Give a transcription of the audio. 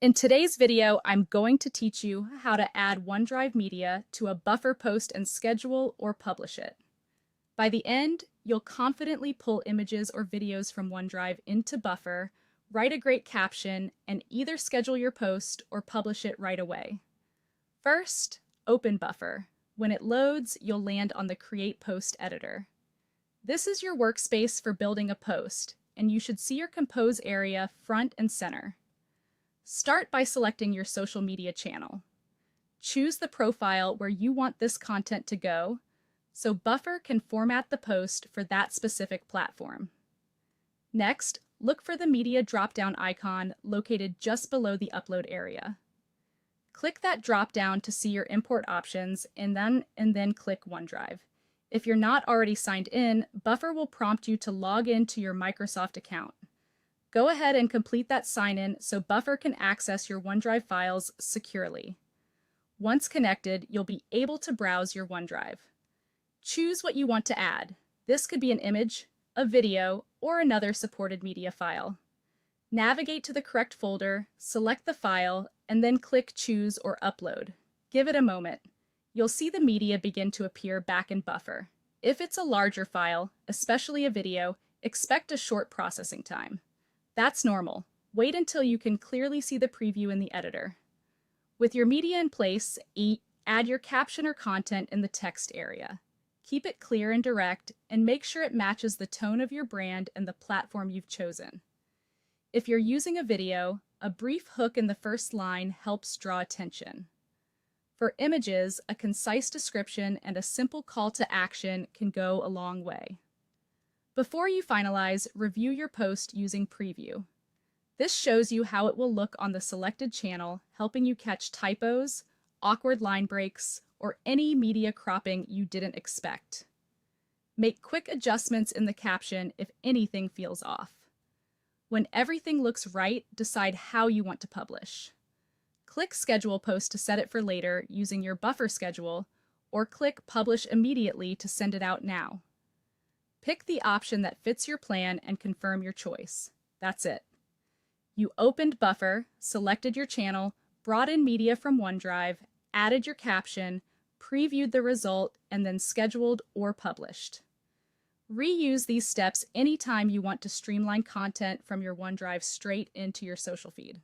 In today's video, I'm going to teach you how to add OneDrive media to a buffer post and schedule or publish it. By the end, you'll confidently pull images or videos from OneDrive into Buffer, write a great caption, and either schedule your post or publish it right away. First, open Buffer. When it loads, you'll land on the Create Post editor. This is your workspace for building a post, and you should see your Compose area front and center. Start by selecting your social media channel. Choose the profile where you want this content to go, so Buffer can format the post for that specific platform. Next, look for the media drop-down icon located just below the upload area. Click that drop-down to see your import options and then click OneDrive. If you're not already signed in, Buffer will prompt you to log in to your Microsoft account. Go ahead and complete that sign-in so Buffer can access your OneDrive files securely. Once connected, you'll be able to browse your OneDrive. Choose what you want to add. This could be an image, a video, or another supported media file. Navigate to the correct folder, select the file, and then click Choose or Upload. Give it a moment. You'll see the media begin to appear back in Buffer. If it's a larger file, especially a video, expect a short processing time. That's normal. Wait until you can clearly see the preview in the editor. With your media in place, add your caption or content in the text area. Keep it clear and direct, and make sure it matches the tone of your brand and the platform you've chosen. If you're using a video, a brief hook in the first line helps draw attention. For images, a concise description and a simple call to action can go a long way. Before you finalize, review your post using Preview. This shows you how it will look on the selected channel, helping you catch typos, awkward line breaks, or any media cropping you didn't expect. Make quick adjustments in the caption if anything feels off. When everything looks right, decide how you want to publish. Click Schedule Post to set it for later using your Buffer schedule, or click Publish Immediately to send it out now. Pick the option that fits your plan and confirm your choice. That's it. You opened Buffer, selected your channel, brought in media from OneDrive, added your caption, previewed the result, and then scheduled or published. Reuse these steps anytime you want to streamline content from your OneDrive straight into your social feed.